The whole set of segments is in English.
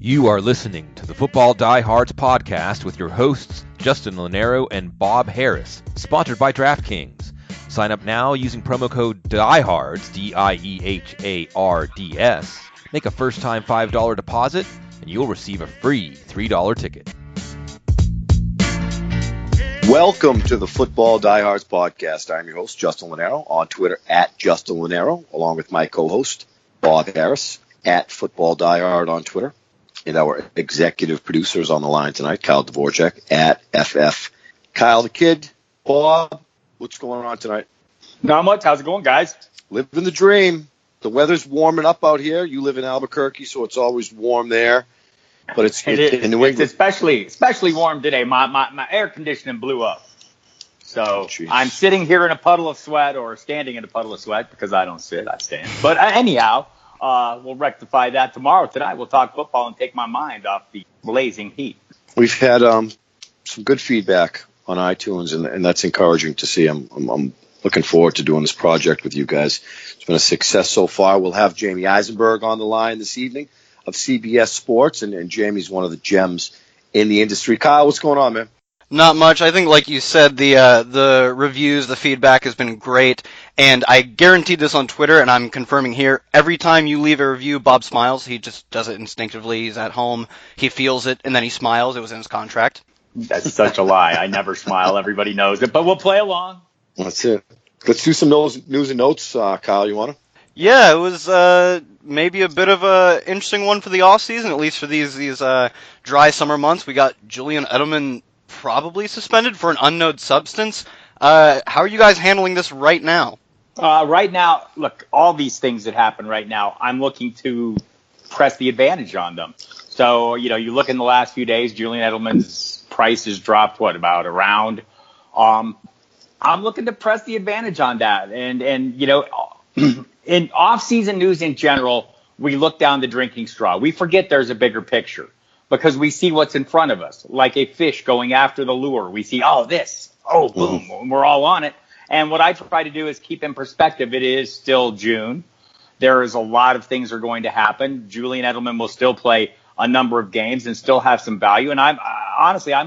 You are listening to the Football Diehards podcast with your hosts, Justin Lanero and Bob Harris, sponsored by DraftKings. Sign up now using promo code DIEHARDS, DIEHARDS. Make a first-time $5 deposit, and you'll receive a free $3 ticket. Welcome to the Football Diehards podcast. I'm your host, Justin Lanero, on Twitter at Justin Lanero, along with my co-host, Bob Harris, at Football Diehard on Twitter. And our executive producers on the line tonight, Kyle Dvorak at FF. Kyle the Kid, Bob, what's going on tonight? Not much. How's it going, guys? Living the dream. The weather's warming up out here. You live in Albuquerque, so it's always warm there. But it's in New England. It's especially warm today. My air conditioning blew up. So I'm sitting here in a puddle of sweat, or standing in a puddle of sweat, because I don't sit, I stand. But anyhow, we'll rectify that tomorrow. Tonight we'll talk football and take my mind off the blazing heat. We've had some good feedback on iTunes, and that's encouraging to see. I'm looking forward to doing this project with you guys. It's been a success so far. We'll have Jamey Eisenberg on the line this evening of CBS Sports, and Jamey's one of the gems in the industry. Kyle, what's going on, man? Not much. I think, like you said, the reviews, the feedback has been great, and I guaranteed this on Twitter, and I'm confirming here. Every time you leave a review, Bob smiles. He just does it instinctively. He's at home. He feels it, and then he smiles. It was in his contract. That's such a lie. I never smile. Everybody knows it, but we'll play along. That's it. Let's do some news and notes, Kyle. You want to? Yeah, it was maybe a bit of a interesting one for the off season, at least for these dry summer months. We got Julian Edelman probably suspended for an unknown substance. How are you guys handling this right now? Right now, look, all these things that happen right now, I'm looking to press the advantage on them. So, you look in the last few days, Julian Edelman's price has dropped, about a round. I'm looking to press the advantage on that. And in off-season news in general, we look down the drinking straw. We forget there's a bigger picture because we see what's in front of us, like a fish going after the lure. We see, boom, we're all on it. And what I try to do is keep in perspective. It is still June. There is a lot of things are going to happen. Julian Edelman will still play a number of games and still have some value. And I'm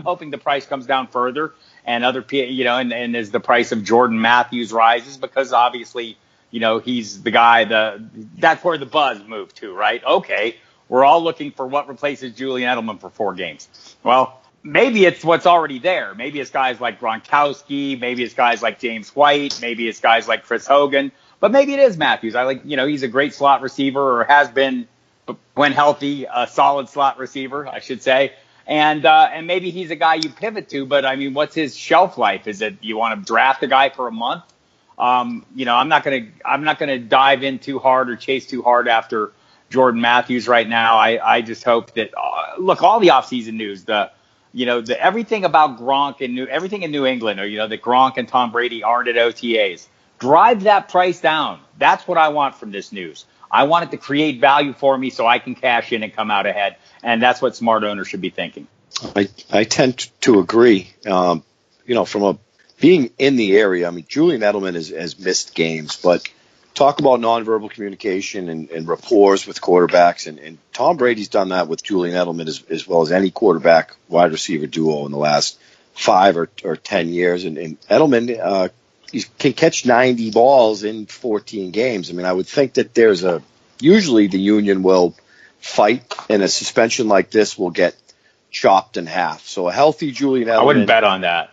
hoping the price comes down further and and as the price of Jordan Matthews rises, because obviously, he's the guy, that's where the buzz moved to, right? Okay, we're all looking for what replaces Julian Edelman for 4 games. Well, maybe it's what's already there. Maybe it's guys like Gronkowski. Maybe it's guys like James White. Maybe it's guys like Chris Hogan. But maybe it is Matthews. He's a great slot receiver, or has been, when healthy, a solid slot receiver, I should say. And maybe he's a guy you pivot to. But, what's his shelf life? Is it you want to draft a guy for a month? I'm not gonna dive in too hard or chase too hard after Jordan Matthews right now. I just hope that look, all the offseason news, everything about Gronk and everything in New England, or that Gronk and Tom Brady aren't at OTAs. Drive that price down. That's what I want from this news. I want it to create value for me so I can cash in and come out ahead, and that's what smart owners should be thinking. I tend to agree. Being in the area, Julian Edelman has missed games, but talk about nonverbal communication and rapport with quarterbacks, and Tom Brady's done that with Julian Edelman as well as any quarterback wide receiver duo in the last 5 or 10 years. And Edelman he can catch 90 balls in 14 games. I would think that usually the union will fight, and a suspension like this will get chopped in half. So a healthy Julian Edelman. I wouldn't bet on that.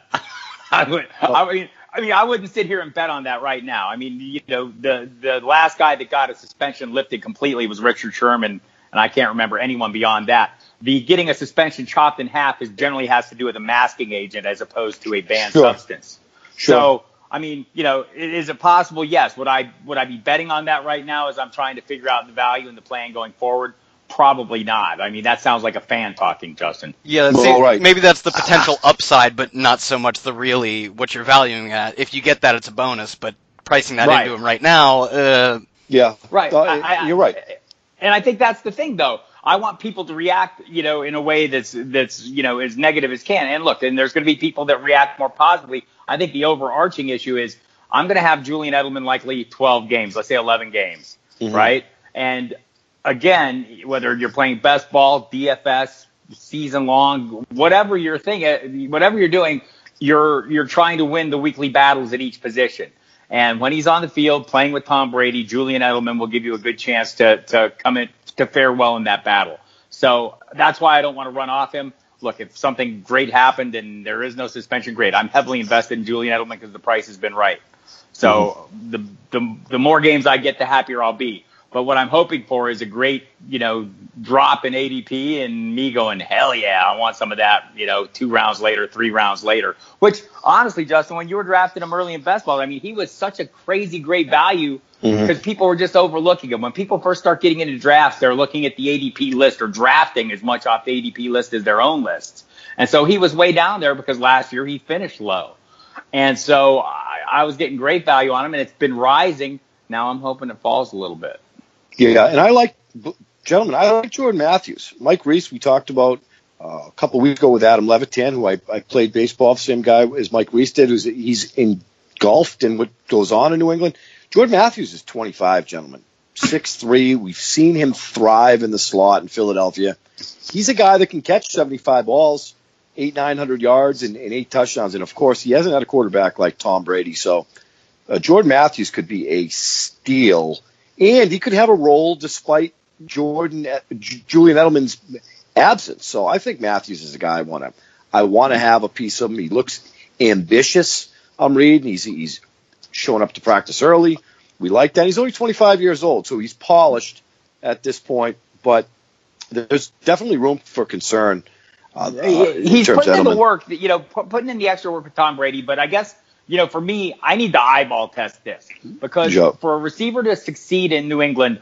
I wouldn't sit here and bet on that right now. The last guy that got a suspension lifted completely was Richard Sherman, and I can't remember anyone beyond that. The getting a suspension chopped in half generally has to do with a masking agent as opposed to a banned substance. Sure. So, is it possible? Yes. Would I be betting on that right now as I'm trying to figure out the value and the plan going forward? Probably not. That sounds like a fan talking, Justin. Yeah, right. Maybe that's the potential upside, but not so much what you're valuing at. If you get that, it's a bonus, but pricing that into him right now, yeah. Right. You're right. And I think that's the thing, though. I want people to react, in a way that's as negative as can. And look, and there's going to be people that react more positively. I think the overarching issue is I'm going to have Julian Edelman likely 12 games, let's say 11 games, right? And again, whether you're playing best ball, DFS, season long, whatever you're doing, you're trying to win the weekly battles at each position. And when he's on the field playing with Tom Brady, Julian Edelman will give you a good chance to come in to fare well in that battle. So that's why I don't want to run off him. Look, if something great happened and there is no suspension, great. I'm heavily invested in Julian Edelman because the price has been right. So the more games I get, the happier I'll be. But what I'm hoping for is a great, drop in ADP and me going, hell yeah, I want some of that, 2 rounds later, 3 rounds later. Which, honestly, Justin, when you were drafting him early in best ball, I mean, he was such a crazy great value because people were just overlooking him. When people first start getting into drafts, they're looking at the ADP list or drafting as much off the ADP list as their own lists. And so he was way down there because last year he finished low. And so I was getting great value on him, and it's been rising. Now I'm hoping it falls a little bit. Yeah, and I like Jordan Matthews. Mike Reese, we talked about a couple of weeks ago with Adam Levitan, who I played baseball, same guy as Mike Reese did, he's engulfed in what goes on in New England. Jordan Matthews is 25, gentlemen. 6'3". We've seen him thrive in the slot in Philadelphia. He's a guy that can catch 75 balls, 900 yards, and 8 touchdowns. And, of course, he hasn't had a quarterback like Tom Brady. So Jordan Matthews could be a steal. And he could have a role despite Julian Edelman's absence. So I think Matthews is a guy I want to have a piece of him. He looks ambitious. I'm reading. He's showing up to practice early. We like that. He's only 25 years old, so he's polished at this point. But there's definitely room for concern. He's putting in the work, putting in the extra work with Tom Brady. But I guess, for me, I need to eyeball test this because for a receiver to succeed in New England,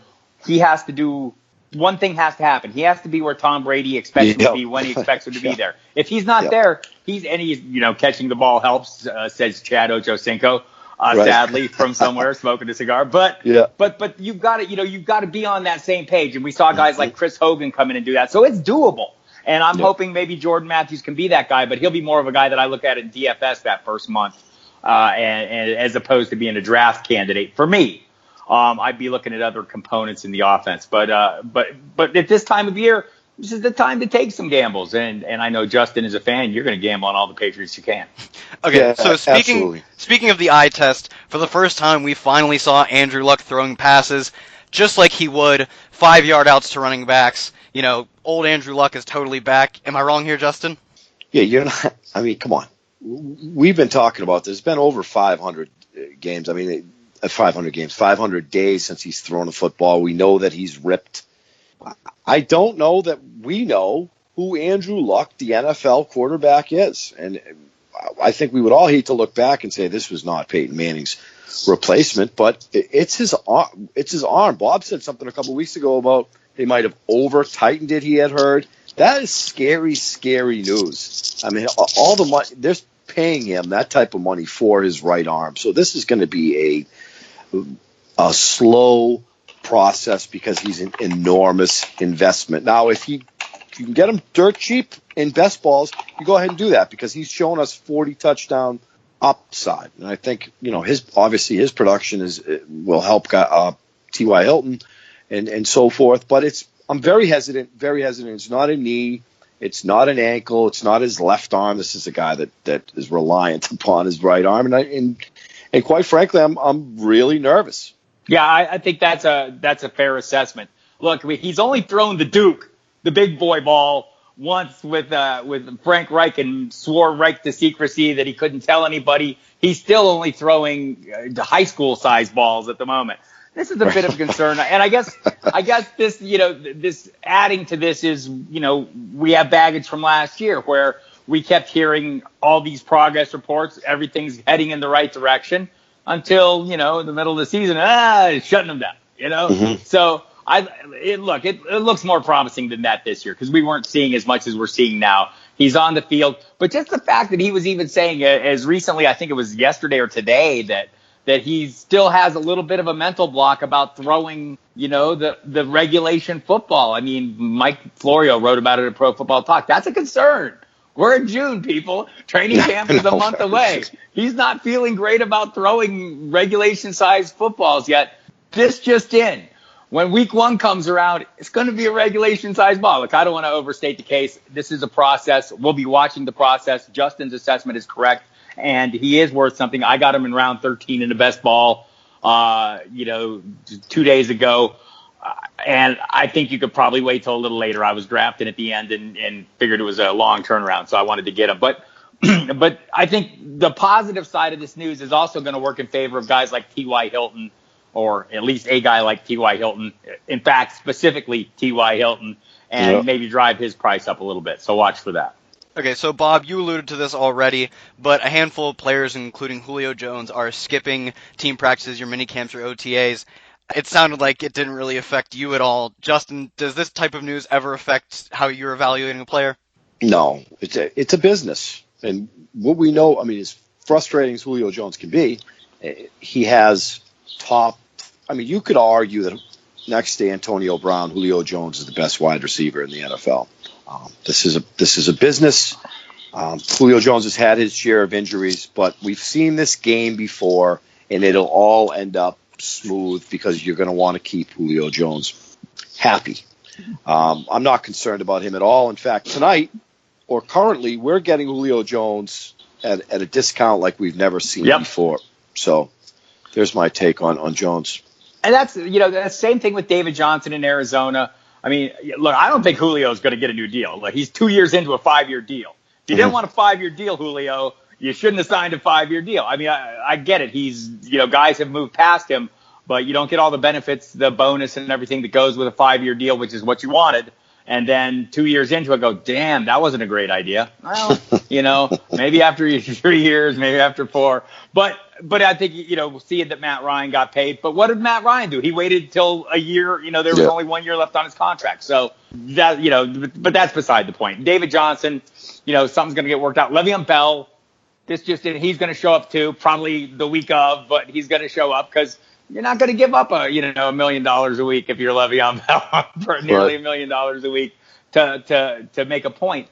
one thing has to happen. He has to be where Tom Brady expects him to be when he expects him to be there. If he's not there, he's catching the ball helps, says Chad Ochocinco, sadly from somewhere smoking a cigar. But you've got to be on that same page. And we saw guys like Chris Hogan come in and do that. So it's doable. And I'm hoping maybe Jordan Matthews can be that guy, but he'll be more of a guy that I look at in DFS that first month. And as opposed to being a draft candidate for me, I'd be looking at other components in the offense. But at this time of year, this is the time to take some gambles. And I know Justin is a fan. You're going to gamble on all the Patriots you can. Okay, so speaking of the eye test, for the first time, we finally saw Andrew Luck throwing passes just like he would 5-yard outs to running backs. Old Andrew Luck is totally back. Am I wrong here, Justin? Yeah, you're not. I mean, come on. We've been talking about this. It's been over 500 games. 500 games, 500 days since he's thrown a football. We know that he's ripped. I don't know that we know who Andrew Luck, the NFL quarterback, is. And I think we would all hate to look back and say this was not Peyton Manning's replacement, but it's his arm. Bob said something a couple of weeks ago about they might have over-tightened it, he had heard. That is scary, scary news. I mean, all the money, they're paying him that type of money for his right arm. So this is going to be a slow process because he's an enormous investment. Now, if you can get him dirt cheap in best balls, you go ahead and do that because he's shown us 40 touchdown upside. And I think, his production will help T.Y. Hilton and so forth. But I'm very hesitant. It's not a knee. It's not an ankle. It's not his left arm. This is a guy that is reliant upon his right arm. And quite frankly, I'm really nervous. Yeah, I think that's a fair assessment. Look, he's only thrown the Duke, the big boy ball, once with Frank Reich and swore Reich to secrecy that he couldn't tell anybody. He's still only throwing high school size balls at the moment. This is a bit of concern, and I guess this this adding to this is we have baggage from last year where we kept hearing all these progress reports, everything's heading in the right direction until the middle of the season, shutting them down, So it looks more promising than that this year because we weren't seeing as much as we're seeing now. He's on the field, but just the fact that he was even saying as recently, I think it was yesterday or today, that he still has a little bit of a mental block about throwing, the regulation football. I mean, Mike Florio wrote about it at Pro Football Talk. That's a concern. We're in June, people. Training camp is a month away. He's not feeling great about throwing regulation-sized footballs yet. This just in. when week 1 comes around, it's going to be a regulation-sized ball. Look, I don't want to overstate the case. This is a process. We'll be watching the process. Justin's assessment is correct, and he is worth something. I got him in round 13 in the best ball, 2 days ago. And I think you could probably wait till a little later. I was drafting at the end and figured it was a long turnaround, so I wanted to get him. But I think the positive side of this news is also going to work in favor of guys like T.Y. Hilton, or at least a guy like T.Y. Hilton. In fact, specifically T.Y. Hilton, and maybe drive his price up a little bit. So watch for that. Okay, so Bob, you alluded to this already, but a handful of players, including Julio Jones, are skipping team practices, your mini camps, or OTAs. It sounded like it didn't really affect you at all. Justin, does this type of news ever affect how you're evaluating a player? No, it's a business. And what we know, I mean, as frustrating as Julio Jones can be, he has you could argue that next to Antonio Brown, Julio Jones is the best wide receiver in the NFL. This is a business. Julio Jones has had his share of injuries, but we've seen this game before, and it'll all end up smooth because you're going to want to keep Julio Jones happy. I'm not concerned about him at all. In fact, tonight or currently, we're getting Julio Jones at a discount like we've never seen before. So there's my take on Jones. And that's the same thing with David Johnson in Arizona. I mean, look, I don't think Julio is going to get a new deal. Like, he's 2 years into a 5-year deal. If you didn't want a 5-year deal, Julio, you shouldn't have signed a 5-year deal. I mean, I get it. He's, guys have moved past him, but you don't get all the benefits, the bonus and everything that goes with a 5-year deal, which is what you wanted. And then 2 years into it, go, damn, that wasn't a great idea. Well, maybe after 3 years, maybe after 4. But I think, seeing that Matt Ryan got paid. But what did Matt Ryan do? He waited till a year. There was only 1 year left on his contract. So that, but that's beside the point. David Johnson, something's going to get worked out. Le'Veon Bell, he's going to show up too, probably the week of, but he's going to show up because you're not going to give up $1 million a week if you're Le'Veon Bell for nearly $1 million a week to make a point.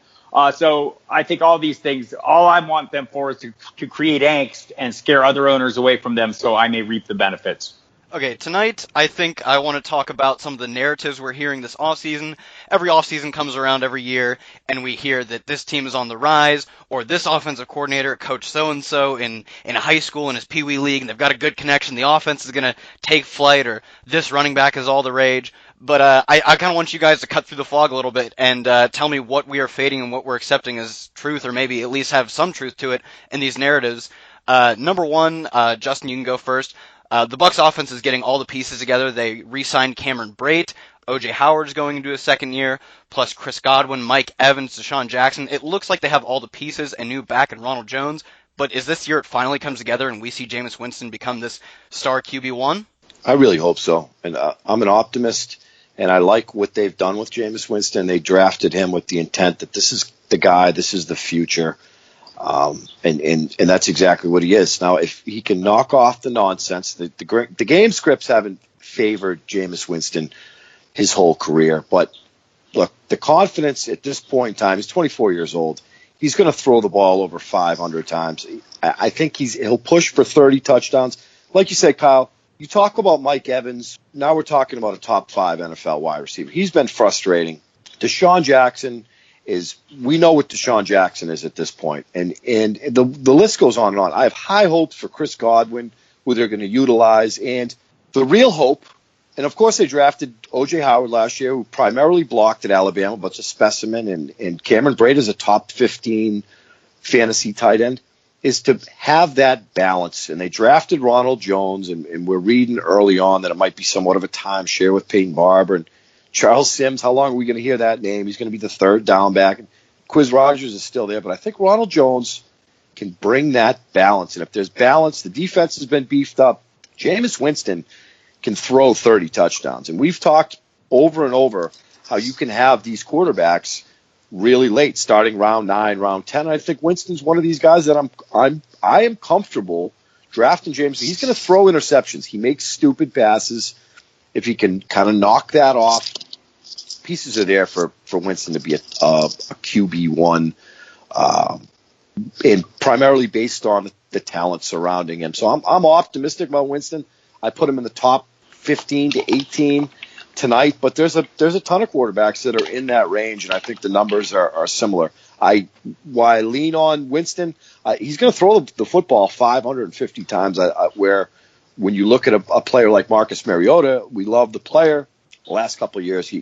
So I think all these things, all I want them for is to create angst and scare other owners away from them so I may reap the benefits. Okay, tonight I think I want to talk about some of the narratives we're hearing this offseason. Every offseason comes around every year, and we hear that this team is on the rise, or this offensive coordinator, coach so-and-so in high school in his Pee Wee League, and they've got a good connection, the offense is going to take flight, or this running back is all the rage. But I kind of want you guys to cut through the fog a little bit and tell me what we are fading and what we're accepting as truth, or maybe at least have some truth to it in these narratives. Number one, Justin, you can go first. The Bucs offense is getting all the pieces together. They re-signed Cameron Brate. O.J. Howard's going into his second year, plus Chris Godwin, Mike Evans, Deshaun Jackson. It looks like they have all the pieces, a new back in Ronald Jones. But is this year it finally comes together and we see Jameis Winston become this star QB1? I really hope so. And I'm an optimist, and I like what they've done with Jameis Winston. They drafted him with the intent that this is the guy, this is the future. And that's exactly what he is. Now, if he can knock off the nonsense, the game scripts haven't favored Jameis Winston his whole career. But look, the confidence at this point in time, he's 24 years old. He's going to throw the ball over 500 times. I think he'll push for 30 touchdowns. Like you said, Kyle, you talk about Mike Evans. Now we're talking about a top 5 NFL wide receiver. He's been frustrating. Deshaun Jackson we know what Deshaun Jackson is at this point. And the list goes on and on. I have high hopes for Chris Godwin, who they're going to utilize. And the real hope, and of course they drafted O.J. Howard last year, who primarily blocked at Alabama, but it's a specimen. And Cameron Brate is a top 15 fantasy tight end, is to have that balance. And they drafted Ronald Jones, and we're reading early on that it might be somewhat of a timeshare with Peyton Barber and Charles Sims. How long are we going to hear that name? He's going to be the third down back. Quiz Rogers is still there, but I think Ronald Jones can bring that balance. And if there's balance, the defense has been beefed up. Jameis Winston can throw 30 touchdowns. And we've talked over and over how you can have these quarterbacks really late, starting round 9, round 10. I think Winston's one of these guys that I am comfortable drafting Jameis. He's going to throw interceptions. He makes stupid passes. If he can kind of knock that off, pieces are there for Winston to be a QB1, and primarily based on the talent surrounding him. So I'm optimistic about Winston. I put him in the top 15 to 18. tonight, but there's a ton of quarterbacks that are in that range, and I think the numbers are similar. Why I lean on Winston, he's going to throw the football 550 times, where when you look at a player like Marcus Mariota, we love the player. The last couple of years,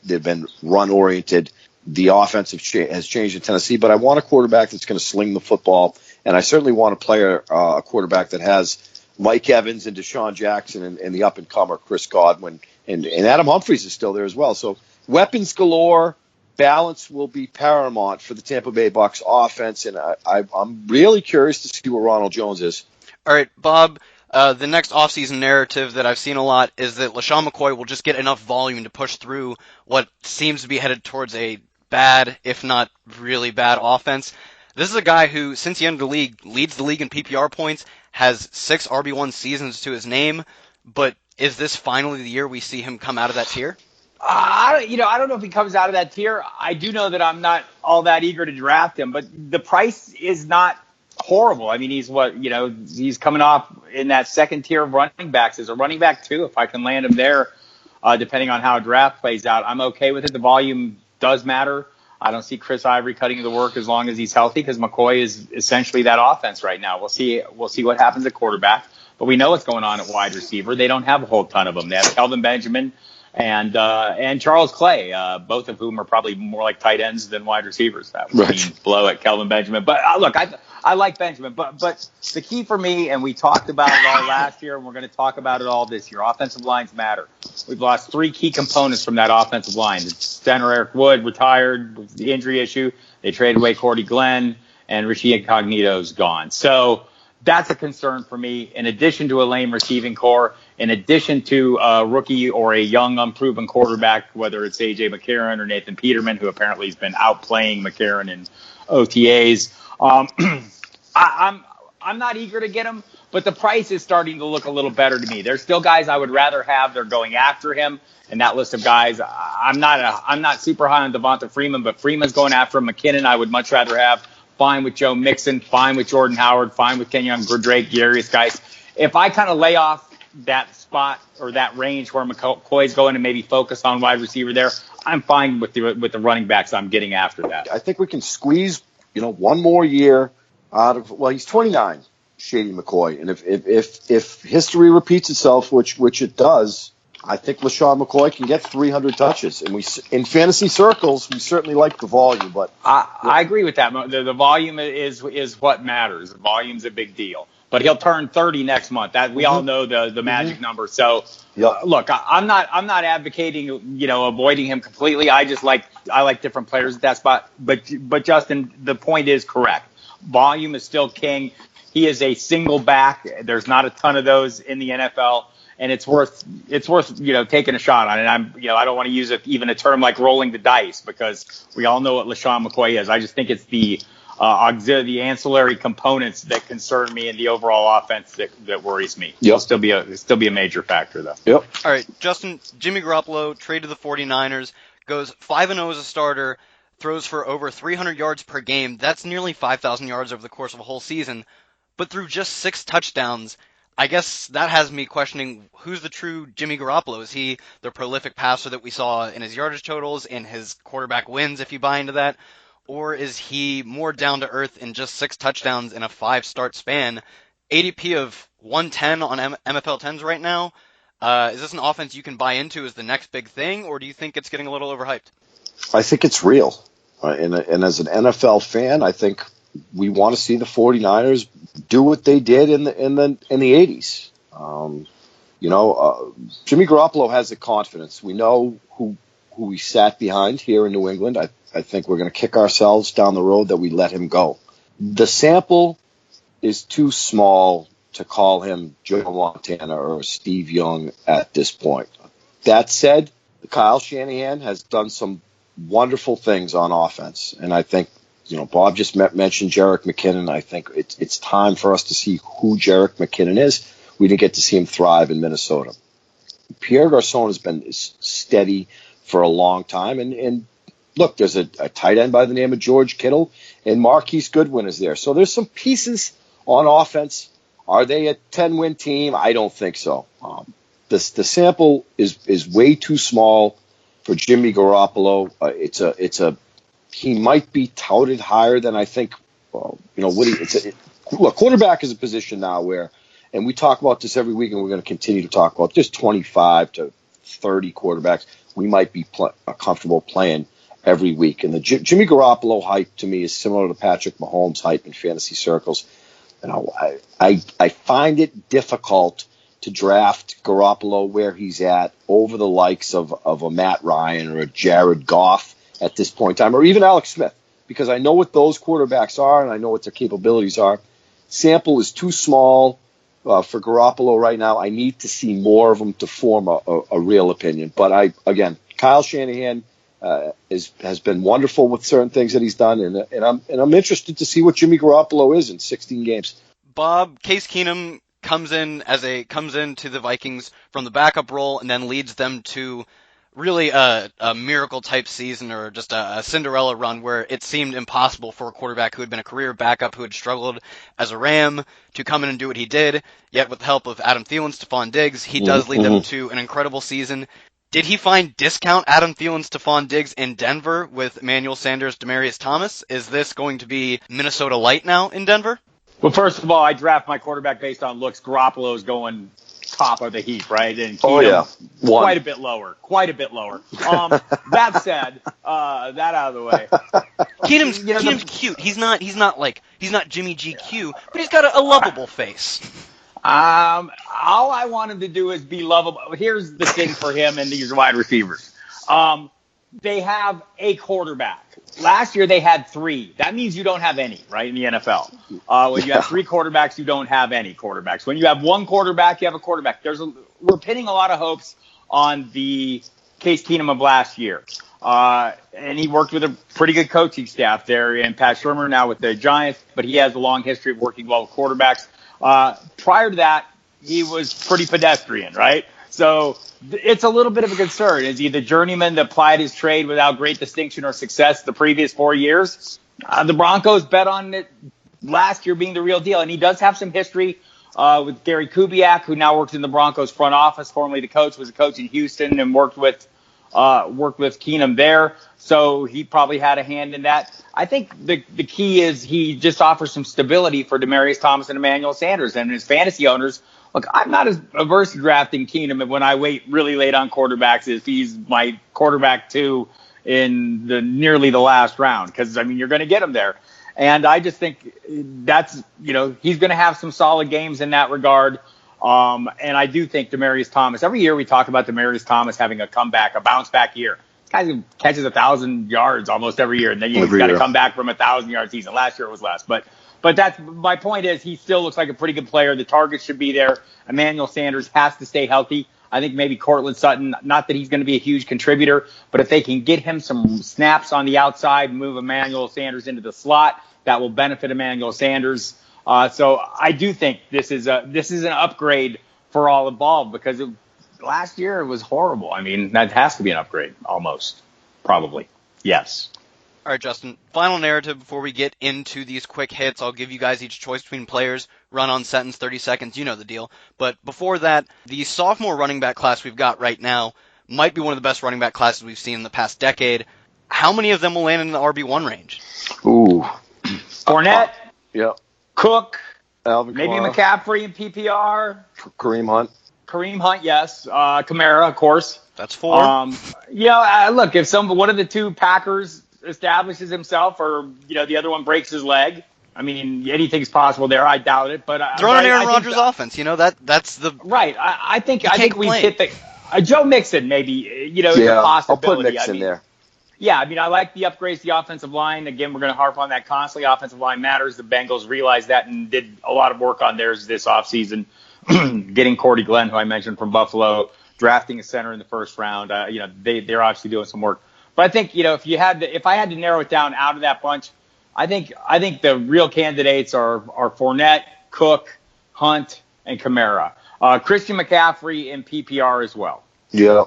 they've been run-oriented. The offense has changed in Tennessee, but I want a quarterback that's going to sling the football, and I certainly want a quarterback that has Mike Evans and Deshaun Jackson and the up-and-comer Chris Godwin, and Adam Humphries is still there as well. So weapons galore. Balance will be paramount for the Tampa Bay Bucs offense, and I'm really curious to see where Ronald Jones is. All right, Bob, the next offseason narrative that I've seen a lot is that LaShawn McCoy will just get enough volume to push through what seems to be headed towards a bad, if not really bad, offense. This is a guy who, since the end of the league, leads the league in PPR points, has 6 RB1 seasons to his name, but is this finally the year we see him come out of that tier? I don't know if he comes out of that tier. I do know that I'm not all that eager to draft him, but the price is not horrible. I mean, he's coming off in that second tier of running backs as a running back too. If I can land him there, depending on how a draft plays out, I'm okay with it. The volume does matter. I don't see Chris Ivory cutting the work as long as he's healthy, because McCoy is essentially that offense right now. We'll see what happens at quarterback, but we know what's going on at wide receiver. They don't have a whole ton of them. They have Kelvin Benjamin and Charles Clay, both of whom are probably more like tight ends than wide receivers. That was a mean blow at Kelvin Benjamin. But look, I like Benjamin. But the key for me, and we talked about it all last year, and we're going to talk about it all this year, offensive lines matter. We've lost 3 key components from that offensive line. Center Eric Wood retired with the injury issue. They traded away Cordy Glenn, and Richie Incognito's gone. So that's a concern for me, in addition to a lame receiving core, in addition to a rookie or a young, unproven quarterback, whether it's A.J. McCarron or Nathan Peterman, who apparently has been outplaying McCarron in OTAs. I'm not eager to get him, but the price is starting to look a little better to me. There's still guys I would rather have. They're going after him, and that list of guys, I'm not super high on Devonta Freeman, but Freeman's going after him. McKinnon I would much rather have. Fine with Joe Mixon, fine with Jordan Howard, fine with Kenyon Drake, Darius guys. If I kind of lay off that spot or that range where McCoy's going and maybe focus on wide receiver there, I'm fine with the running backs I'm getting after that. I think we can squeeze, one more year out of, he's 29, Shady McCoy. And if history repeats itself, which it does, I think LaShawn McCoy can get 300 touches. And in fantasy circles, we certainly like the volume. But I agree with that. The volume is what matters. The volume's a big deal. But he'll turn 30 next month. That we all know the magic number. So look, I'm not advocating avoiding him completely. I like different players at that spot. But Justin, the point is correct. Volume is still king. He is a single back. There's not a ton of those in the NFL, and it's worth taking a shot on it. I don't want to use even a term like rolling the dice, because we all know what LaShawn McCoy is. I just think it's the ancillary components that concern me in the overall offense that worries me. It'll still be a major factor, though. Yep. All right, Justin, Jimmy Garoppolo traded to the 49ers, goes 5-0 as a starter, throws for over 300 yards per game. That's nearly 5,000 yards over the course of a whole season. But through just 6 touchdowns, I guess that has me questioning who's the true Jimmy Garoppolo. Is he the prolific passer that we saw in his yardage totals, in his quarterback wins, if you buy into that? Or is he more down to earth in just 6 touchdowns in a 5-start span? ADP of 110 on MFL 10s right now. Is this an offense you can buy into as the next big thing, or do you think it's getting a little overhyped? I think it's real. And as an NFL fan, I think we want to see the 49ers do what they did in the 80s. Jimmy Garoppolo has the confidence. We know who we sat behind here in New England. I think we're going to kick ourselves down the road that we let him go. The sample is too small to call him Joe Montana or Steve Young at this point. That said, Kyle Shanahan has done some wonderful things on offense, and I think Bob just mentioned Jerick McKinnon. I think it's time for us to see who Jerick McKinnon is. We didn't get to see him thrive in Minnesota. Pierre Garçon has been steady for a long time, and look, there's a tight end by the name of George Kittle, and Marquise Goodwin is there. So there's some pieces on offense. Are they a 10-win team? I don't think so. the sample is way too small for Jimmy Garoppolo. He might be touted higher than I think. Look, quarterback is a position now where, and we talk about this every week, and we're going to continue to talk about. There's 25 to 30 quarterbacks we might be comfortable playing every week, and the Jimmy Garoppolo hype to me is similar to Patrick Mahomes' hype in fantasy circles. I find it difficult to draft Garoppolo where he's at over the likes of a Matt Ryan or a Jared Goff at this point in time, or even Alex Smith, because I know what those quarterbacks are and I know what their capabilities are. Sample is too small for Garoppolo right now. I need to see more of them to form a real opinion. But Kyle Shanahan has been wonderful with certain things that he's done, and I'm interested to see what Jimmy Garoppolo is in 16 games. Bob, Case Keenum comes into the Vikings from the backup role and then leads them to really a miracle type season, or just a Cinderella run where it seemed impossible for a quarterback who had been a career backup who had struggled as a Ram to come in and do what he did. Yet with the help of Adam Thielen, Stephon Diggs, he does lead them to an incredible season. Did he find discount Adam Thielen, Stephon Diggs in Denver with Emmanuel Sanders, Demaryius Thomas? Is this going to be Minnesota light now in Denver? Well, first of all, I draft my quarterback based on looks. Garoppolo's going top of the heap, right? And quite a bit lower. That said, that out of the way. Keenum's cute. He's not Jimmy GQ, but he's got a lovable face. All I want him to do is be lovable. Here's the thing for him and these wide receivers. They have a quarterback. Last year they had 3. That means you don't have any, right, in the NFL. When you have 3 quarterbacks, you don't have any quarterbacks. When you have 1 quarterback, you have a quarterback. We're pinning a lot of hopes on the Case Keenum of last year. And he worked with a pretty good coaching staff there in Pat Shurmur, now with the Giants, but he has a long history of working well with quarterbacks. Prior to that, he was pretty pedestrian, right? So it's a little bit of a concern. Is he the journeyman that plied his trade without great distinction or success the previous 4 years? The Broncos bet on it last year being the real deal, and he does have some history with Gary Kubiak, who now works in the Broncos front office. Formerly the coach, was a coach in Houston and worked with Keenum there, so he probably had a hand in that. I think the key is he just offers some stability for Demaryius Thomas and Emmanuel Sanders, and his fantasy owners. Look, I'm not as averse to drafting Keenum when I wait really late on quarterbacks if he's my quarterback 2 in nearly the last round, because, you're going to get him there. And I just think that's, he's going to have some solid games in that regard. And I do think Demaryius Thomas, every year we talk about Demaryius Thomas having a comeback, a bounce back year. This guy catches 1,000 yards almost every year, and then you've got to come back from 1,000-yard season. Last year it was less, but that's my point. Is he still looks like a pretty good player. The targets should be there. Emmanuel Sanders has to stay healthy. I think maybe Cortland Sutton, not that he's going to be a huge contributor, but if they can get him some snaps on the outside and move Emmanuel Sanders into the slot, that will benefit Emmanuel Sanders. So I do think this is an upgrade for all involved, because last year it was horrible. That has to be an upgrade, almost, probably. Yes. All right, Justin, final narrative before we get into these quick hits. I'll give you guys each choice between players, run on sentence, 30 seconds, you know the deal. But before that, the sophomore running back class we've got right now might be one of the best running back classes we've seen in the past decade. How many of them will land in the RB1 range? Ooh. Fournette. Yep. Cook. Alvin maybe Kamara. McCaffrey in PPR. Kareem Hunt, yes. Kamara, of course. That's 4. Look, if one of the 2 Packers establishes himself, or the other one breaks his leg, anything's possible there. I doubt it, but throw an Aaron Rodgers offense. That's the right. I think we've hit the Joe Mixon maybe. Is a possibility. I'll put Mixon there. Yeah, I like the upgrades to the offensive line. Again, we're going to harp on that constantly. Offensive line matters. The Bengals realized that and did a lot of work on theirs this offseason. Getting Cordy Glenn, who I mentioned from Buffalo, drafting a center in the first round. They're obviously doing some work. But I think, if I had to narrow it down out of that bunch, I think the real candidates are Fournette, Cook, Hunt, and Kamara. Christian McCaffrey in PPR as well. Yeah,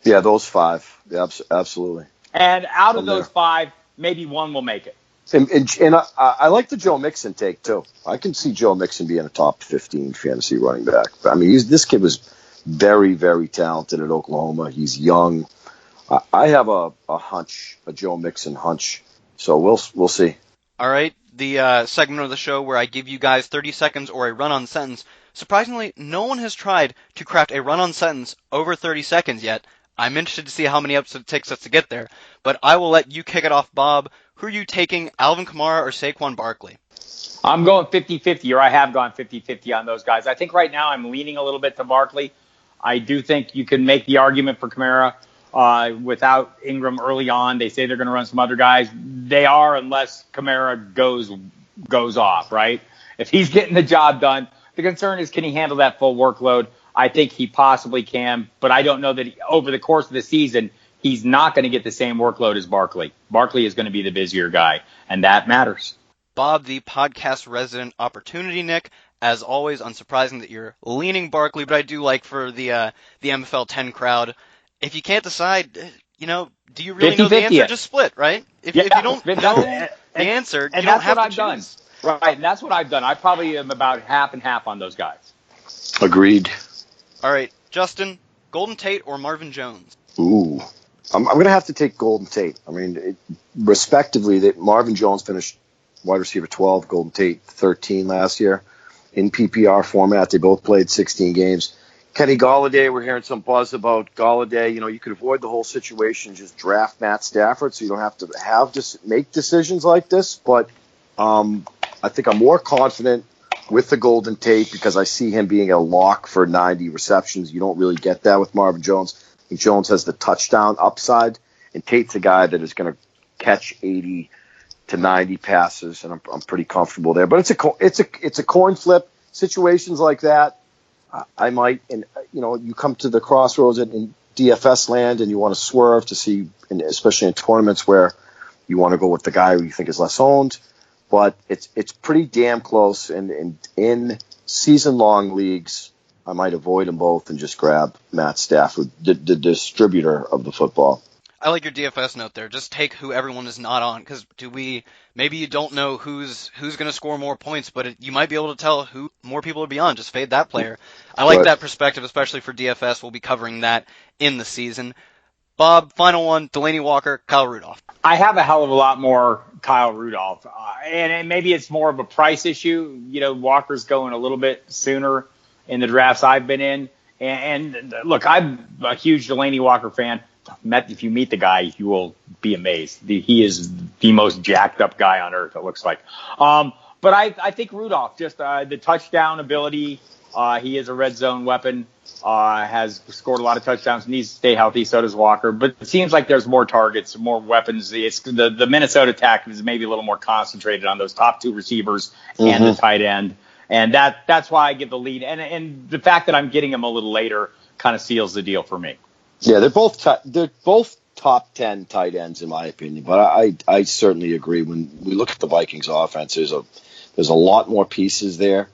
those 5. Yeah, absolutely. And out of those 5, maybe 1 will make it. And I like the Joe Mixon take too. I can see Joe Mixon being a top 15 fantasy running back. This kid was very, very talented at Oklahoma. He's young. I have a hunch, a Joe Mixon hunch. So we'll see. All right, the segment of the show where I give you guys 30 seconds or a run-on sentence. Surprisingly, no one has tried to craft a run-on sentence over 30 seconds yet. I'm interested to see how many episodes it takes us to get there, but I will let you kick it off, Bob. Who are you taking, Alvin Kamara or Saquon Barkley? I'm going 50-50, or I have gone 50-50 on those guys. I think right now I'm leaning a little bit to Barkley. I do think you can make the argument for Kamara without Ingram early on. They say they're going to run some other guys. They are, unless Kamara goes off, right? If he's getting the job done, the concern is, can he handle that full workload? I think he possibly can, but I don't know that over the course of the season, he's not going to get the same workload as Barkley. Barkley is going to be the busier guy, and that matters. Bob, the podcast resident opportunity Nick. As always, unsurprising that you're leaning Barkley, but I do like for the MFL 10 crowd, if you can't decide, do you really know the answer? Just split, right? If you don't know the answer, you don't have to choose. Right, and that's what I've done. I probably am about half and half on those guys. Agreed. All right, Justin, Golden Tate or Marvin Jones? Ooh, I'm going to have to take Golden Tate. I mean, respectively, that Marvin Jones finished wide receiver 12, Golden Tate 13 last year in PPR format. They both played 16 games. Kenny Golladay, we're hearing some buzz about Golladay. You could avoid the whole situation, just draft Matt Stafford, so you don't have to make decisions like this. But I think I'm more confident with the Golden Tate because I see him being a lock for 90 receptions. You don't really get that with Marvin Jones. I think Jones has the touchdown upside, and Tate's a guy that is going to catch 80 to 90 passes, and I'm pretty comfortable there. But it's a coin flip. Situations like that, I might, and you come to the crossroads in DFS land, and you want to swerve to see, and especially in tournaments where you want to go with the guy who you think is less owned. But it's pretty damn close, and in season-long leagues, I might avoid them both and just grab Matt Stafford, the distributor of the football. I like your DFS note there. Just take who everyone is not on, because maybe you don't know who's going to score more points, but you might be able to tell who more people are beyond. Just fade that player. I like that perspective, especially for DFS. We'll be covering that in the season. Bob, final one, Delaney Walker, Kyle Rudolph. I have a hell of a lot more Kyle Rudolph, and maybe it's more of a price issue. Walker's going a little bit sooner in the drafts I've been in. And look, I'm a huge Delaney Walker fan. If you meet the guy, you will be amazed. He is the most jacked up guy on earth, it looks like. But I think Rudolph, just the touchdown ability, he is a red zone weapon, has scored a lot of touchdowns, needs to stay healthy, so does Walker. But it seems like there's more targets, more weapons. It's the Minnesota attack is maybe a little more concentrated on those top two receivers and the tight end. And that's why I give the lead. And the fact that I'm getting him a little later kind of seals the deal for me. Yeah, they're both top 10 tight ends in my opinion. But I certainly agree. When we look at the Vikings offense, there's a lot more pieces there.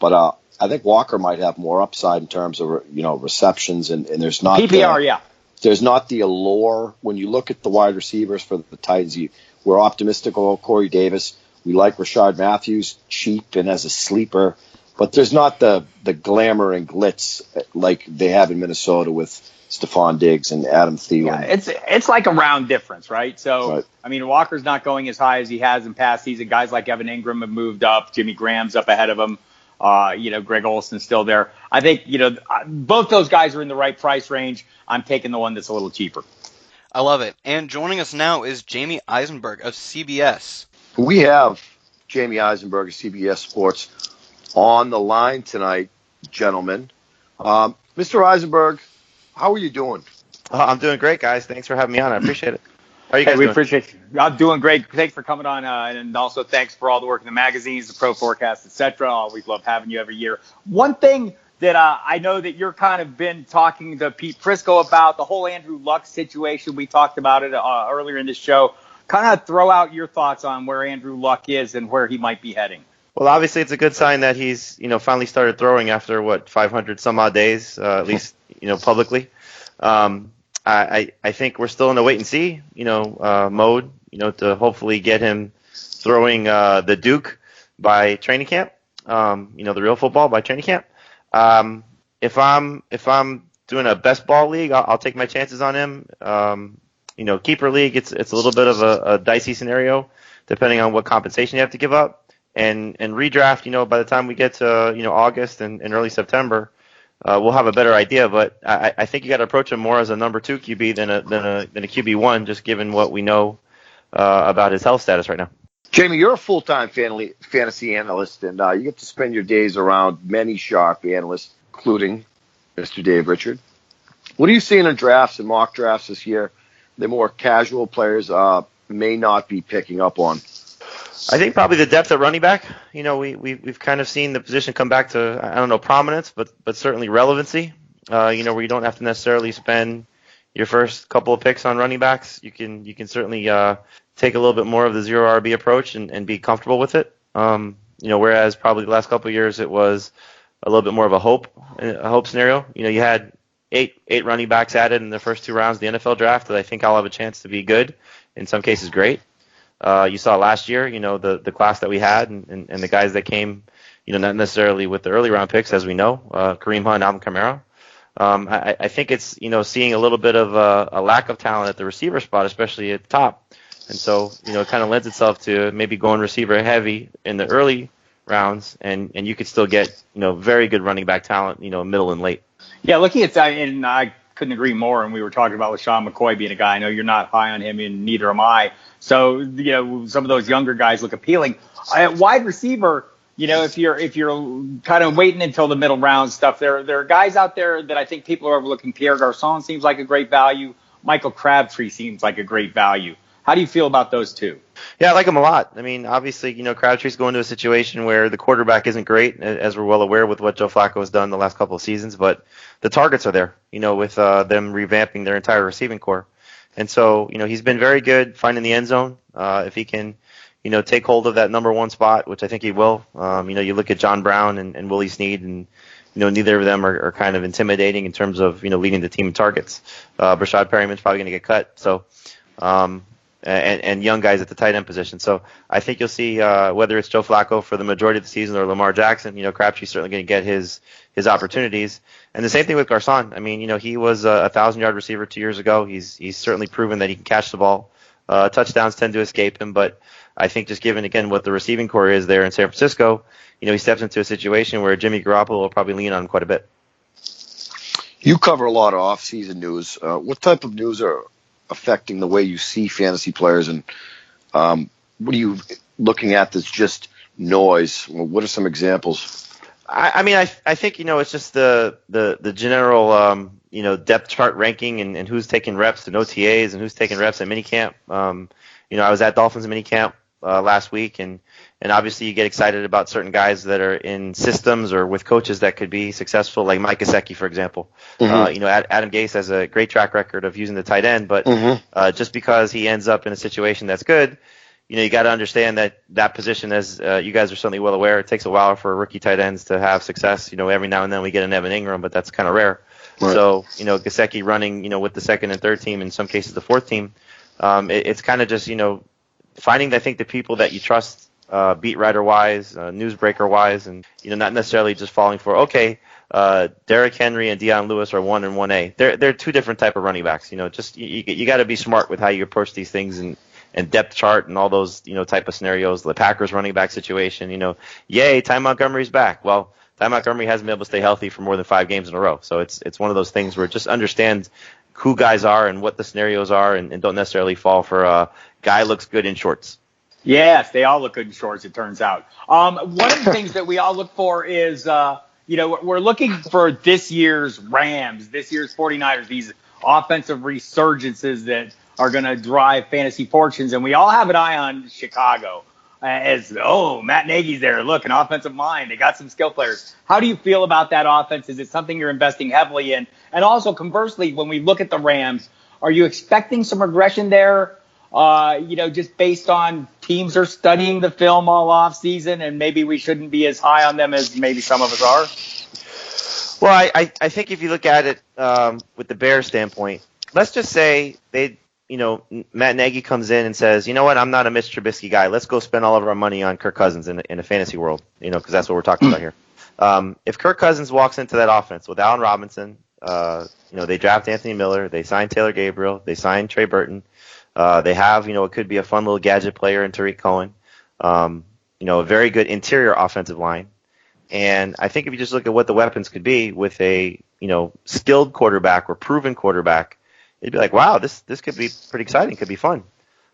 But I think Walker might have more upside in terms of receptions, and there's not PPR. There's not the allure when you look at the wide receivers for the Titans. We're optimistic about Corey Davis. We like Rashard Matthews, cheap and as a sleeper, but there's not the glamour and glitz like they have in Minnesota with Stephon Diggs and Adam Thielen. Yeah, it's like a round difference, right? So, right. I mean, Walker's not going as high as he has in past season. Guys like Evan Ingram have moved up. Jimmy Graham's up ahead of him. Greg Olson's still there. I think, both those guys are in the right price range. I'm taking the one that's a little cheaper. I love it. And joining us now is Jamey Eisenberg of CBS. We have Jamey Eisenberg of CBS Sports on the line tonight, gentlemen. Mr. Eisenberg, how are you doing? I'm doing great, guys. Thanks for having me on. I appreciate it. How are you guys doing? We appreciate you. I'm doing great. Thanks for coming on, and also thanks for all the work in the magazines, the Pro Forecast, etc. Always love having you every year. One thing that I know that you're kind of been talking to Pete Prisco about, the whole Andrew Luck situation. We talked about it earlier in this show. Kind of throw out your thoughts on where Andrew Luck is and where he might be heading. Well, obviously it's a good sign that he's, finally started throwing after 500 some odd days, at least, publicly. I think we're still in a wait and see, mode, to hopefully get him throwing the Duke by training camp, the real football by training camp. if I'm doing a best ball league, I'll take my chances on him. Keeper league, it's a little bit of a dicey scenario depending on what compensation you have to give up. And redraft, by the time we get to August and early September, we'll have a better idea. But I think you got to approach him more as a number 2 QB than a QB1, just given what we know about his health status right now. Jamey, you're a full-time fantasy analyst, and you get to spend your days around many sharp analysts, including Mr. Dave Richard. What are you seeing in drafts and mock drafts this year the more casual players may not be picking up on? I think probably the depth at running back. We've kind of seen the position come back to, I don't know, prominence, but certainly relevancy. Where you don't have to necessarily spend your first couple of picks on running backs. You can certainly take a little bit more of the zero RB approach and be comfortable with it. Whereas probably the last couple of years it was a little bit more of a hope scenario. You had eight running backs added in the first 2 rounds of the NFL draft that I think I'll have a chance to be good, in some cases great. You saw last year, the class that we had and the guys that came, not necessarily with the early round picks, as we know, Kareem Hunt, Alvin Kamara. I think it's, seeing a little bit of a lack of talent at the receiver spot, especially at the top. And so, it kind of lends itself to maybe going receiver heavy in the early rounds, and you could still get, very good running back talent, middle and late. Yeah, looking at that, and I couldn't agree more. And we were talking about LaShawn McCoy being a guy. I know you're not high on him, and neither am I. So, some of those younger guys look appealing. At wide receiver, if you're kind of waiting until the middle round stuff, there are guys out there that I think people are overlooking. Pierre Garçon seems like a great value. Michael Crabtree seems like a great value. How do you feel about those two? Yeah, I like them a lot. I mean, obviously, Crabtree's going to a situation where the quarterback isn't great, as we're well aware with what Joe Flacco has done the last couple of seasons, but the targets are there, with them revamping their entire receiving core. And so, he's been very good finding the end zone. If he can, take hold of that number 1 spot, which I think he will. You look at John Brown and Willie Snead, and neither of them are kind of intimidating in terms of leading the team in targets. Brashad Perryman's probably going to get cut. So, and young guys at the tight end position. So I think you'll see whether it's Joe Flacco for the majority of the season or Lamar Jackson. Crabtree's certainly going to get his opportunities. And the same thing with Garçon. I mean, he was a 1,000-yard receiver 2 years ago. He's certainly proven that he can catch the ball. Touchdowns tend to escape him, but I think just given again what the receiving core is there in San Francisco, he steps into a situation where Jimmy Garoppolo will probably lean on him quite a bit. You cover a lot of off-season news. What type of news are affecting the way you see fantasy players, and what are you looking at that's just noise? What are some examples? I mean, I think it's just the general depth chart ranking and who's taking reps and OTAs and who's taking reps at minicamp. I was at Dolphins minicamp last week, and obviously you get excited about certain guys that are in systems or with coaches that could be successful, like Mike Gesicki, for example. Mm-hmm. Adam Gase has a great track record of using the tight end, but just because he ends up in a situation that's good, you got to understand that position, as you guys are certainly well aware, it takes a while for rookie tight ends to have success. Every now and then we get an Evan Ingram, but that's kind of rare. Right. So, Gesicki running, with the second and third team, in some cases the fourth team, it's kind of just, finding, I think, the people that you trust, beat writer wise, newsbreaker wise, and not necessarily just falling for Derrick Henry and Deion Lewis are 1 and 1A. They're 2 different type of running backs. Just you got to be smart with how you approach these things and depth chart and all those type of scenarios. The Packers running back situation. Yay, Ty Montgomery's back. Well, Ty Montgomery hasn't been able to stay healthy for more than 5 games in a row. So it's one of those things where just understand who guys are and what the scenarios are, and don't necessarily fall for a guy looks good in shorts. Yes, they all look good in shorts, it turns out. One of the things that we all look for is, we're looking for this year's Rams, this year's 49ers, these offensive resurgences that are going to drive fantasy fortunes. And we all have an eye on Chicago as, Matt Nagy's there. Look, an offensive mind. They got some skill players. How do you feel about that offense? Is it something you're investing heavily in? And also, conversely, when we look at the Rams, are you expecting some regression there? Just based on teams are studying the film all off season, and maybe we shouldn't be as high on them as maybe some of us are? Well, I think if you look at it with the Bears standpoint, let's just say Matt Nagy comes in and says, you know what, I'm not a Mitch Trubisky guy. Let's go spend all of our money on Kirk Cousins in a fantasy world, because that's what we're talking about here. If Kirk Cousins walks into that offense with Allen Robinson, they draft Anthony Miller, they sign Taylor Gabriel, they sign Trey Burton, they have, it could be a fun little gadget player in Tariq Cohen, a very good interior offensive line. And I think if you just look at what the weapons could be with a, skilled quarterback or proven quarterback, it'd be like, wow, this could be pretty exciting, could be fun.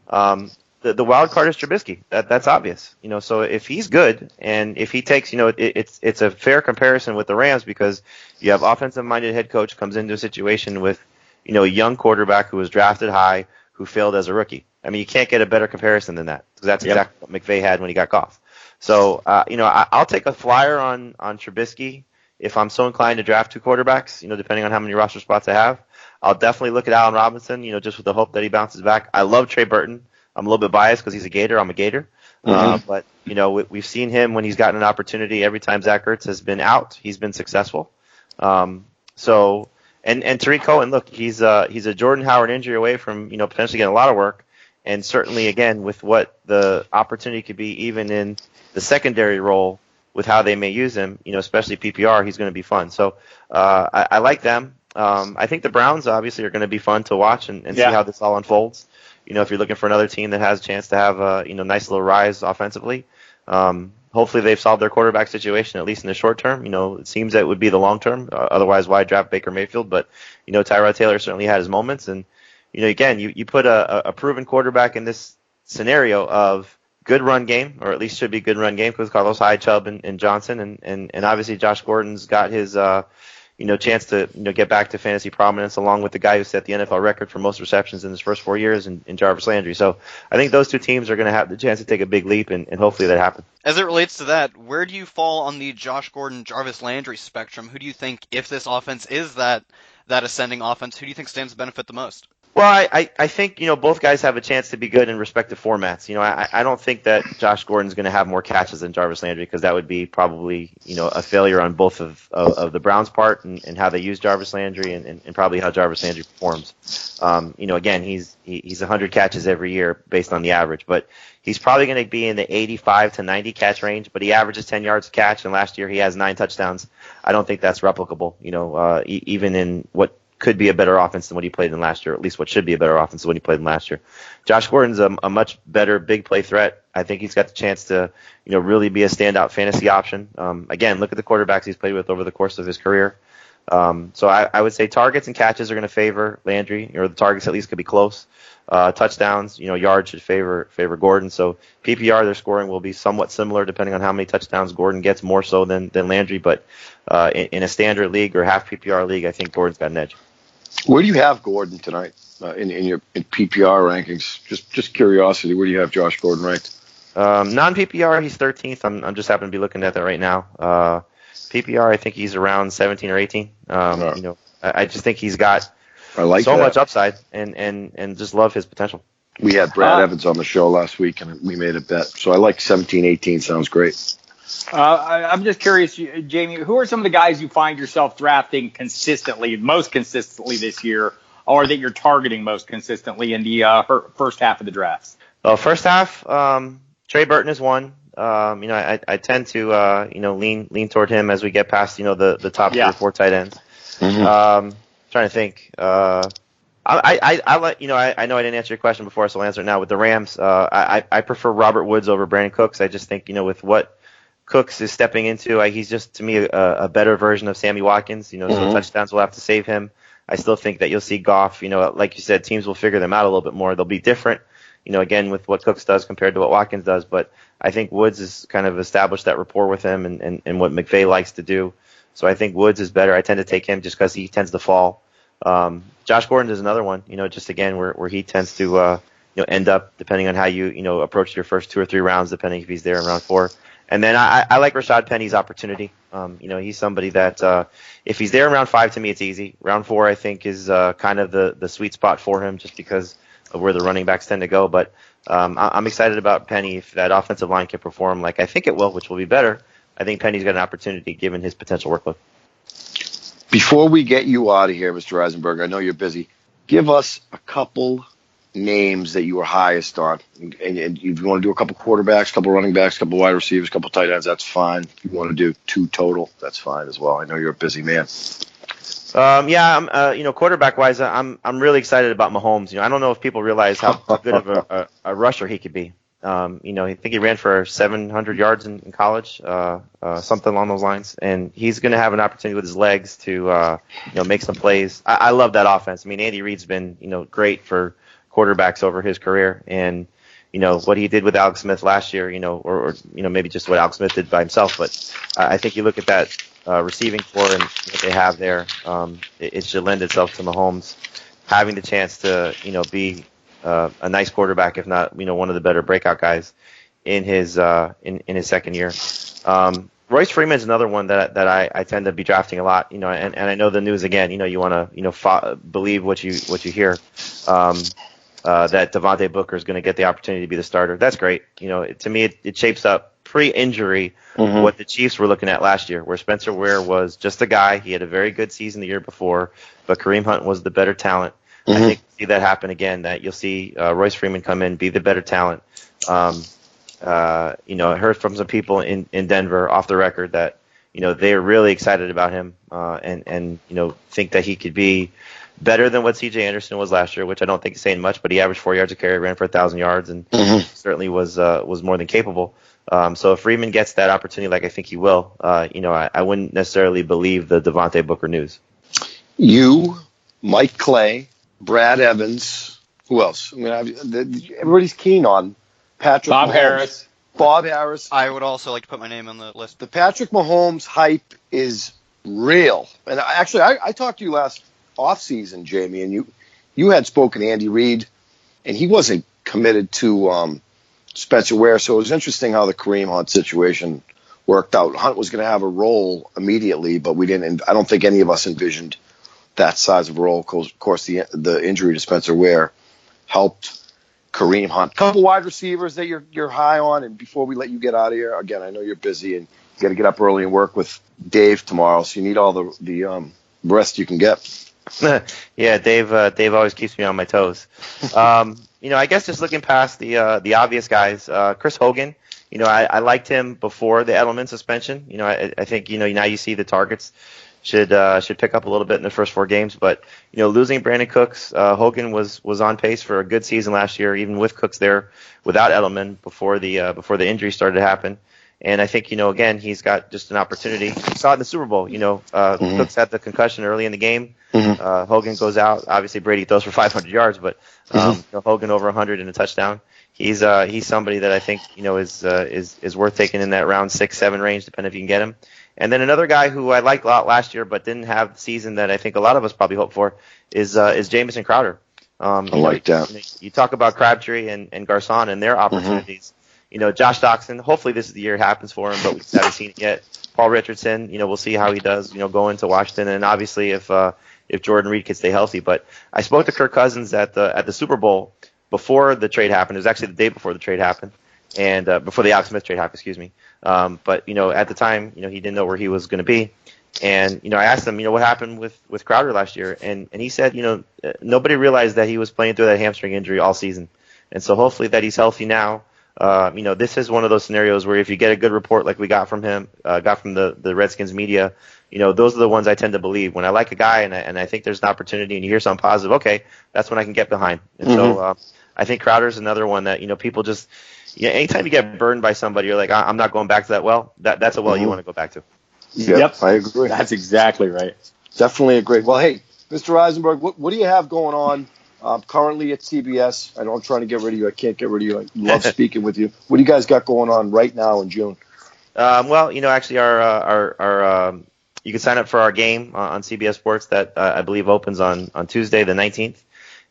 The wild card is Trubisky. That's obvious. So if he's good and if he takes, it's a fair comparison with the Rams because you have offensive-minded head coach comes into a situation with, a young quarterback who was drafted high who failed as a rookie. I mean, you can't get a better comparison than that because that's exactly what McVay had when he got Goff. So, I'll take a flyer on Trubisky if I'm so inclined to draft two quarterbacks, depending on how many roster spots I have. I'll definitely look at Allen Robinson, just with the hope that he bounces back. I love Trey Burton. I'm a little bit biased because he's a Gator. I'm a Gator. But, we've seen him when he's gotten an opportunity. Every time Zach Ertz has been out, he's been successful. And Tariq Cohen, look, he's a Jordan Howard injury away from, potentially getting a lot of work. And certainly, again, with what the opportunity could be even in the secondary role with how they may use him, especially PPR, he's going to be fun. So I like them. I think the Browns obviously are going to be fun to watch and see how this all unfolds. If you're looking for another team that has a chance to have a nice little rise offensively, hopefully they've solved their quarterback situation at least in the short term. It seems that it would be the long term. Otherwise, why draft Baker Mayfield? But Tyrod Taylor certainly had his moments, and again, you put a proven quarterback in this scenario of good run game, or at least should be good run game with Carlos Hyde, Chubb, and Johnson, and obviously Josh Gordon's got his chance to get back to fantasy prominence, along with the guy who set the NFL record for most receptions in his first 4 years in Jarvis Landry. So I think those two teams are going to have the chance to take a big leap, and hopefully that happens. As it relates to that, where do you fall on the Josh Gordon, Jarvis Landry spectrum? Who do you think, if this offense is that ascending offense, who do you think stands to benefit the most? Well, I think, both guys have a chance to be good in respective formats. I don't think that Josh Gordon's going to have more catches than Jarvis Landry because that would be probably, a failure on both of the Browns' part and how they use Jarvis Landry and probably how Jarvis Landry performs. Again, he's 100 catches every year based on the average, but he's probably going to be in the 85 to 90 catch range, but he averages 10 yards a catch, and last year he has 9 touchdowns. I don't think that's replicable, even in what could be a better offense than what he played in last year, or at least what should be a better offense than what he played in last year. Josh Gordon's a much better big play threat. I think he's got the chance to, really be a standout fantasy option. Again, look at the quarterbacks he's played with over the course of his career. So I would say targets and catches are going to favor Landry, or the targets at least could be close. Touchdowns, yards should favor Gordon. So PPR, their scoring will be somewhat similar depending on how many touchdowns Gordon gets, more so than Landry. But in a standard league or half PPR league, I think Gordon's got an edge. Where do you have Gordon tonight in your PPR rankings? Just curiosity, where do you have Josh Gordon ranked? Non-PPR, he's 13th. I'm just happen to be looking at that right now. PPR, I think he's around 17 or 18. I just think he's got much upside and just love his potential. We had Brad Evans on the show last week, and we made a bet. So I like 17, 18. Sounds great. I'm just curious, Jamey, who are some of the guys you find yourself drafting most consistently this year, or that you're targeting most consistently in the first half of the drafts? Well, first half, Trey Burton is one. I tend to lean toward him as we get past the top 3 or 4 tight ends. Mm-hmm. Trying to think. I know I didn't answer your question before, so I'll answer it now. With the Rams, I prefer Robert Woods over Brandon Cooks. I just think with what Cooks is stepping into, he's just to me a better version of Sammy Watkins. So touchdowns will have to save him. I still think that you'll see Goff. Like you said, teams will figure them out a little bit more. They'll be different. Again, with what Cooks does compared to what Watkins does, but I think Woods has kind of established that rapport with him and what McVay likes to do. So I think Woods is better. I tend to take him just because he tends to fall. Josh Gordon is another one, just again where he tends to end up depending on how you approach your first 2 or 3 rounds, depending if he's there in round 4. And then I like Rashad Penny's opportunity. He's somebody that if he's there in round 5, to me it's easy. Round 4 I think is kind of the sweet spot for him, just because of where the running backs tend to go. But I'm excited about Penny if that offensive line can perform like I think it will, which will be better. I think Penny's got an opportunity given his potential workload. Before we get you out of here, Mr. Eisenberg, I know you're busy. Give us a couple names that you were highest on. And if you want to do a couple quarterbacks, a couple running backs, a couple wide receivers, a couple tight ends, that's fine. If you want to do 2 total, that's fine as well. I know you're a busy man. I'm quarterback wise, I'm really excited about Mahomes. I don't know if people realize how good of a rusher he could be. I think he ran for 700 yards in college, something along those lines. And he's going to have an opportunity with his legs to, make some plays. I love that offense. I mean, Andy Reid's been, great for quarterbacks over his career. And, what he did with Alex Smith last year, or maybe just what Alex Smith did by himself. But I think you look at that receiving core and what they have there, it should lend itself to Mahomes having the chance to, be a nice quarterback, if not, one of the better breakout guys in his in his second year. Royce Freeman's another one that I tend to be drafting a lot, and I know the news again. You want to believe what you hear. That Devontae Booker is going to get the opportunity to be the starter. That's great. To me, it shapes up pre-injury what the Chiefs were looking at last year, where Spencer Ware was just a guy. He had a very good season the year before, but Kareem Hunt was the better talent. I think you'll see that happen again, that you'll see Royce Freeman come in, be the better talent. I heard from some people in Denver off the record that, they're really excited about him and think that he could be better than what C.J. Anderson was last year, which I don't think is saying much, but he averaged 4 yards a carry, ran for 1,000 yards, and certainly was more than capable. So if Freeman gets that opportunity, like I think he will, I wouldn't necessarily believe the Devontae Booker news. You, Mike Clay, Brad Evans, who else? I mean, everybody's keen on Patrick Bob Mahomes. Harris. Bob Harris. I would also like to put my name on the list. The Patrick Mahomes hype is real. And I talked to you last offseason, Jamey, and you had spoken to Andy Reid, and he wasn't committed to Spencer Ware. So it was interesting how the Kareem Hunt situation worked out. Hunt was going to have a role immediately, but we didn't. I don't think any of us envisioned that size of a role. Of course, the injury to Spencer Ware helped Kareem Hunt. Couple wide receivers that you're high on. And before we let you get out of here, again, I know you're busy and you got to get up early and work with Dave tomorrow, so you need all the rest you can get. Yeah, Dave always keeps me on my toes. I guess just looking past the obvious guys, Chris Hogan. I liked him before the Edelman suspension. I think now you see the targets should pick up a little bit in the first 4 games. But losing Brandon Cooks, Hogan was on pace for a good season last year, even with Cooks there without Edelman before the injury started to happen. And I think again he's got just an opportunity. You saw it in the Super Bowl. Cooks had the concussion early in the game. Hogan goes out. Obviously Brady throws for 500 yards, but Hogan over 100 and a touchdown. He's somebody that I think is worth taking in that round 6-7 range, depending if you can get him. And then another guy who I liked a lot last year, but didn't have the season that I think a lot of us probably hoped for, is Jamison Crowder. I like that. You talk about Crabtree and Garcon and their opportunities. Josh Doxson. Hopefully this is the year it happens for him, but we haven't seen it yet. Paul Richardson. We'll see how he does. Going to Washington, and obviously if Jordan Reed can stay healthy. But I spoke to Kirk Cousins at the Super Bowl before the trade happened. It was actually the day before the trade happened, and before the Alex Smith trade happened. Excuse me. But at the time, he didn't know where he was going to be. And, I asked him, what happened with Crowder last year? And he said, nobody realized that he was playing through that hamstring injury all season. And so hopefully that he's healthy now. This is one of those scenarios where if you get a good report like we got from him, got from the Redskins media, those are the ones I tend to believe. When I like a guy and I think there's an opportunity and you hear something positive, okay, that's when I can get behind. And so I think Crowder's another one that, people just, anytime you get burned by somebody, you're like, I'm not going back to that well. That's a well you want to go back to. Yep, I agree. That's exactly right. Definitely agree. Well, hey, Mr. Eisenberg, what do you have going on currently at CBS? I know I'm trying to get rid of you. I can't get rid of you. I love speaking with you. What do you guys got going on right now in June? Actually, our you can sign up for our game on CBS Sports that I believe opens on Tuesday the 19th.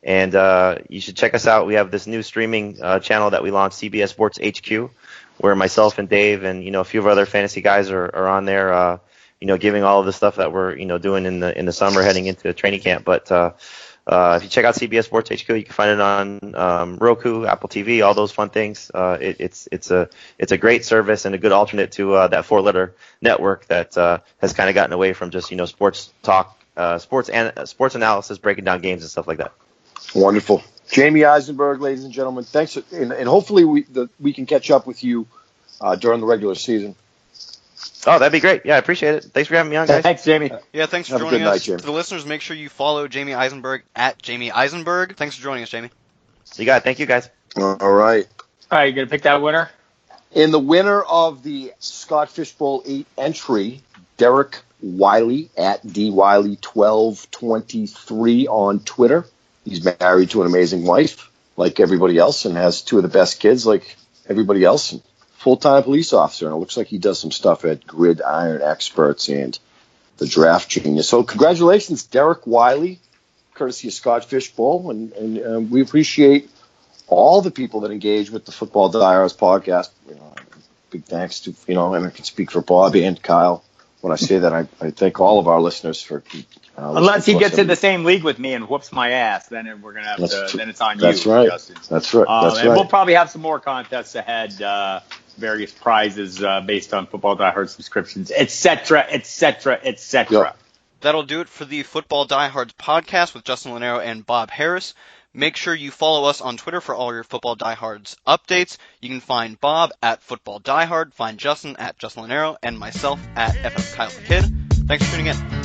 And you should check us out. We have this new streaming channel that we launched, CBS Sports HQ, where myself and Dave and a few of our other fantasy guys are on there, giving all of the stuff that we're doing in the summer heading into training camp. But if you check out CBS Sports HQ, you can find it on Roku, Apple TV, all those fun things. It's a great service and a good alternate to that 4-letter network that has kind of gotten away from just sports talk, sports analysis, breaking down games and stuff like that. Wonderful. Jamey Eisenberg, ladies and gentlemen, thanks, and hopefully we can catch up with you during the regular season. Oh, that'd be great. Yeah, I appreciate it. Thanks for having me on, guys. Thanks, Jamey. Yeah, thanks for Have a joining good night, us. Jamey. To the listeners, make sure you follow Jamey Eisenberg at Jamey Eisenberg. Thanks for joining us, Jamey. You got it. Thank you, guys. All right. All right, you going to pick that winner? In the winner of the Scott Fishbowl 8 entry, Derek Wiley at DWiley1223 on Twitter. He's married to an amazing wife, like everybody else, and has two of the best kids, like everybody else. And full-time police officer, and it looks like he does some stuff at Gridiron Experts and the Draft Genius. So congratulations, Derek Wiley, courtesy of Scott Fishbowl, and we appreciate all the people that engage with the Football Diehards podcast. Big thanks to, and I can speak for Bob and Kyle when I say that. I thank all of our listeners for unless he gets in the same league with me and whoops my ass, then we're gonna have to. Then it's on you, right. Justin. That's right. That's and right. we'll probably have some more contests ahead, various prizes based on Football Diehard subscriptions, etc., etc., etc. Yep. That'll do it for the Football Diehards podcast with Justin Lanero and Bob Harris. Make sure you follow us on Twitter for all your Football Diehards updates. You can find Bob at Football Diehard, find Justin at Justin Lanero, and myself at FF Kyle the Kid. Thanks for tuning in.